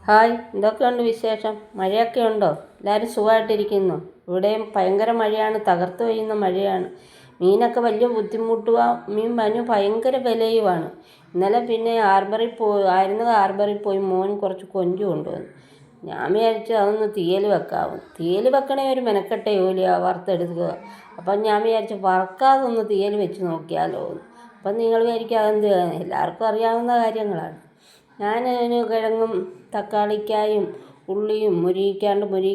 Hi, എന്തൊക്കെയുണ്ട് വിശേഷം? മഴയൊക്കെ ഉണ്ടോ? എല്ലാവരും സുഖമായിട്ടിരിക്കുന്നു. ഇവിടെയും ഭയങ്കര മഴയാണ്, തകർത്ത് പെയ്യുന്ന മഴയാണ്. മീനൊക്കെ വലിയ ബുദ്ധിമുട്ടുക, മീൻ ഭയങ്കര വിലയുമാണ്. ഇന്നലെ പിന്നെ ഹാർബറിൽ പോയി മോൻ കുറച്ച് കൊഞ്ച് കൊണ്ടുവന്നു. ഞാൻ വിചാരിച്ചു അതൊന്ന് തീയൽ വെക്കാവും. തീയൽ വെക്കണേ ഒരു മെനക്കെട്ട ജോലിയാണ്, വറുത്തെടുക്കുക. അപ്പം ഞാൻ വിചാരിച്ചു വറക്കാതൊന്ന് തീയൽ വെച്ച് നോക്കിയാലോ എന്ന്. അപ്പം നിങ്ങൾ വിചാരിക്കുക അതെന്ത്, എല്ലാവർക്കും അറിയാവുന്ന കാര്യങ്ങളാണ്. ഞാൻ അതിന് കിഴങ്ങും തക്കാളിക്കായും ഉള്ളിയും മുരിക്ക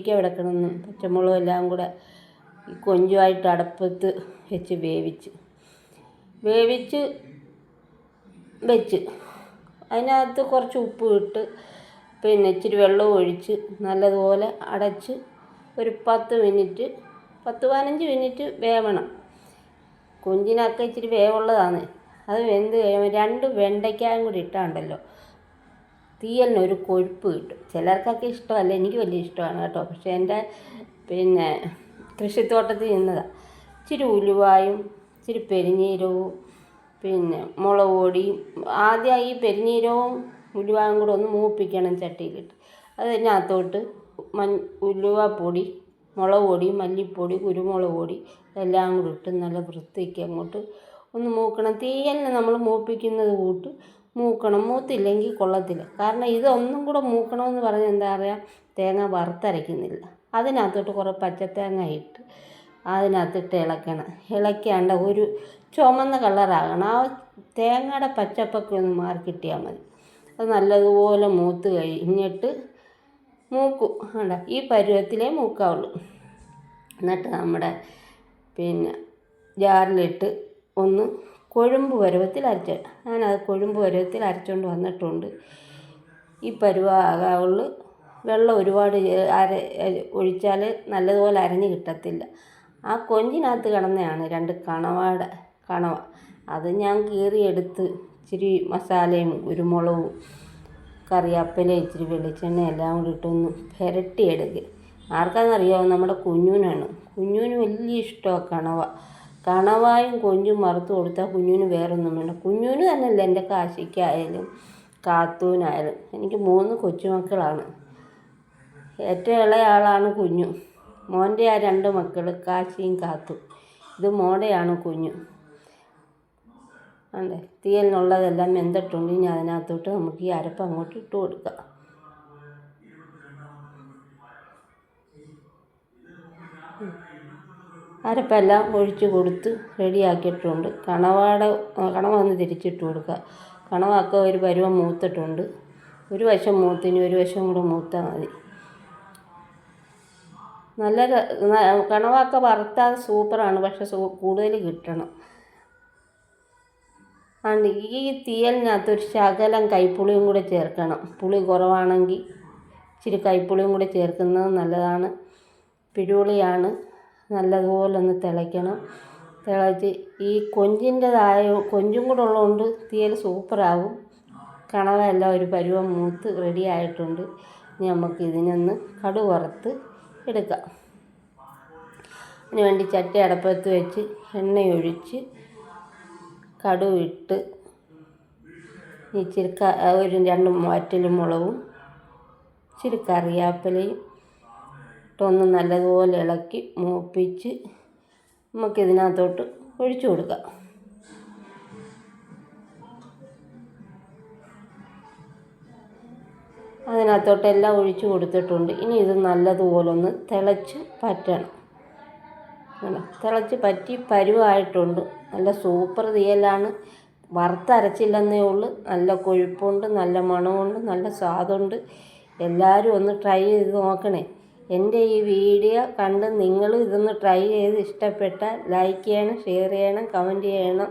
കിടക്കണമെന്നും പച്ചമുളകും എല്ലാം കൂടെ ഈ കൊഞ്ചുമായിട്ട് അടുപ്പത്ത് വെച്ച് വെച്ച് അതിനകത്ത് കുറച്ച് ഉപ്പ് ഇട്ട് പിന്നെ ഇച്ചിരി വെള്ളവും ഒഴിച്ച് നല്ലതുപോലെ അടച്ച് ഒരു 10-15 മിനിറ്റ് വേവണം. കൊഞ്ചിനൊക്കെ ഇച്ചിരി വേവുള്ളതാണ്. അത് വെന്ത് കഴിയുമ്പോൾ 2 വെണ്ടയ്ക്കായും കൂടി ഇട്ടാണ്ടല്ലോ തീയലിനൊരു കൊഴുപ്പ് കിട്ടും. ചിലർക്കൊക്കെ ഇഷ്ടമല്ല, എനിക്ക് വലിയ ഇഷ്ടമാണ് കേട്ടോ. പക്ഷേ എൻ്റെ കൃഷിത്തോട്ടത്തിൽ നിന്നതാണ്. ഇച്ചിരി ഉലുവായും ഇച്ചിരി പെരിഞ്ജീരകവും പിന്നെ മുളക് പൊടിയും. ആദ്യം ഈ പെരിഞ്ജീരകവും ഉലുവായും കൂടെ ഒന്ന് മൂപ്പിക്കണം ചട്ടിയിലിട്ട്. അതിനകത്തോട്ട് ഉലുവാപ്പൊടി, മുളക് പൊടി, മല്ലിപ്പൊടി, കുരുമുളക് പൊടി എല്ലാം കൂടി ഇട്ട് നല്ല വൃത്തിക്ക് അങ്ങോട്ട് ഒന്ന് മൂക്കണം. തീയലിന് നമ്മൾ മൂപ്പിക്കുന്നത് കൂട്ട് മൂക്കണം. മൂത്തില്ലെങ്കിൽ കൊള്ളത്തില്ല. കാരണം ഇതൊന്നും കൂടെ മൂക്കണമെന്ന് പറഞ്ഞാൽ എന്താ പറയുക, തേങ്ങ വറുത്തരയ്ക്കുന്നില്ല. അതിനകത്തോട്ട് കുറേ പച്ചത്തേങ്ങ ഇട്ട് അതിനകത്തിട്ട് ഇളക്കാണ്ട് ഒരു ചുമന്ന കളറാകണം. ആ തേങ്ങയുടെ പച്ചപ്പൊക്കെ ഒന്ന് മാറി കിട്ടിയാൽ മതി. അത് നല്ലതുപോലെ മൂത്ത് കഴിഞ്ഞിട്ട് മൂക്കും. ഈ പരുവത്തിലേ മൂക്കാവുള്ളൂ. എന്നിട്ട് നമ്മുടെ ജാറിലിട്ട് ഒന്ന് കൊഴുമ്പ് പരുവത്തിൽ ഞാനത് കൊഴുമ്പ് പരുവത്തിൽ അരച്ചുകൊണ്ട് വന്നിട്ടുണ്ട്. ഈ പരുവാകാവുള്ളൂ. വെള്ളം ഒരുപാട് ഒഴിച്ചാൽ നല്ലതുപോലെ അരഞ്ഞ് കിട്ടത്തില്ല. ആ കൊഞ്ചിനകത്ത് കിടന്നതാണ് 2 കണവ. അത് ഞാൻ കീറിയെടുത്ത് ഇച്ചിരി മസാലയും കുരുമുളകും കറിവേപ്പിലയും ഇച്ചിരി വെളിച്ചെണ്ണ എല്ലാം കൂടി ഇട്ടൊന്ന് പുരട്ടിയെടുക്കുക. ആർക്കാണെന്നറിയാമോ? നമ്മുടെ കുഞ്ഞൂനാണ്. കുഞ്ഞൂന് വലിയ ഇഷ്ടമാണ് കണവായും കൊഞ്ചും വറുത്ത് കൊടുത്താൽ കുഞ്ഞൂന് വേറൊന്നും വേണ്ട. കുഞ്ഞൂന് തന്നെയല്ല, എൻ്റെ കാശിക്കായാലും കാത്തൂനായാലും. എനിക്ക് 3 കൊച്ചുമക്കളാണ്. ഏറ്റവും ഇളയ ആളാണ് കുഞ്ഞു. മോൻ്റെ 2 മക്കൾ കാശിയും കാത്തും. ഇത് മോടെയാണ് കുഞ്ഞു. തീയലിനുള്ളതെല്ലാം വെന്തിട്ടുണ്ട്. ഇനി അതിനകത്തോട്ട് നമുക്ക് ഈ അരപ്പ് അങ്ങോട്ട് ഇട്ട് കൊടുക്കാം. അരപ്പെല്ലാം ഒഴിച്ച് കൊടുത്ത് റെഡിയാക്കിയിട്ടുണ്ട്. കണവ ഒന്ന് തിരിച്ചിട്ട് കൊടുക്കുക. കണവൊക്കെ ഒരു പരുവം മൂത്തിട്ടുണ്ട്. ഒരു വശം മൂത്തിന് ഒരു വശം കൂടെ മൂത്താൽ മതി. കണവൊക്കെ വറുത്താൽ സൂപ്പറാണ്. പക്ഷെ കൂടുതൽ കിട്ടണം. ഈ തീയലിനകത്തൊരു ശകലം കൈപ്പുളിയും കൂടെ ചേർക്കണം. പുളി കുറവാണെങ്കിൽ ഇച്ചിരി കൈപ്പുളിയും കൂടെ ചേർക്കുന്നത് നല്ലതാണ്. പിഴുപുളിയാണ്. നല്ലതുപോലെ ഒന്ന് തിളയ്ക്കണം. തിളച്ച് ഈ കൊഞ്ചും കൂടെ ഉള്ളതുകൊണ്ട് തീയൽ സൂപ്പറാകും. കണവയെല്ലാം ഒരു പരുവം മൂത്ത് റെഡി ആയിട്ടുണ്ട്. ഇനി നമുക്ക് ഇതിനൊന്ന് കടുക് വറുത്ത് എടുക്കാം. അതിന് വേണ്ടി ചട്ടി അടുപ്പത്ത് വെച്ച് എണ്ണയൊഴിച്ച് കടുക് ഇട്ട് ഇച്ചിരി ഒരു 2 വറ്റൽമുളകും ഇച്ചിരി കറിവേപ്പിലയും ഇട്ടൊന്ന് നല്ലതുപോലെ ഇളക്കി മൂപ്പിച്ച് നമുക്കിതിനകത്തോട്ട് ഒഴിച്ചു കൊടുക്കാം. അതിനകത്തോട്ടെല്ലാം ഒഴിച്ചു കൊടുത്തിട്ടുണ്ട്. ഇനി ഇത് നല്ലതുപോലെ ഒന്ന് തിളച്ച് പറ്റി പരുവായിട്ടുണ്ട്. നല്ല സൂപ്പർ തീയലാണ്. വറുത്തരച്ചില്ലെന്നേ ഉള്ളൂ. നല്ല കൊഴുപ്പുണ്ട്, നല്ല മണമുണ്ട്, നല്ല സ്വാദുണ്ട്. എല്ലാവരും ഒന്ന് ട്രൈ ചെയ്ത് നോക്കണേ. എൻ്റെ ഈ വീഡിയോ കണ്ട് നിങ്ങൾ ഇതൊന്ന് ട്രൈ ചെയ്ത് ഇഷ്ടപ്പെട്ടാൽ ലൈക്ക് ചെയ്യണം, ഷെയർ ചെയ്യണം, കമൻറ്റ് ചെയ്യണം.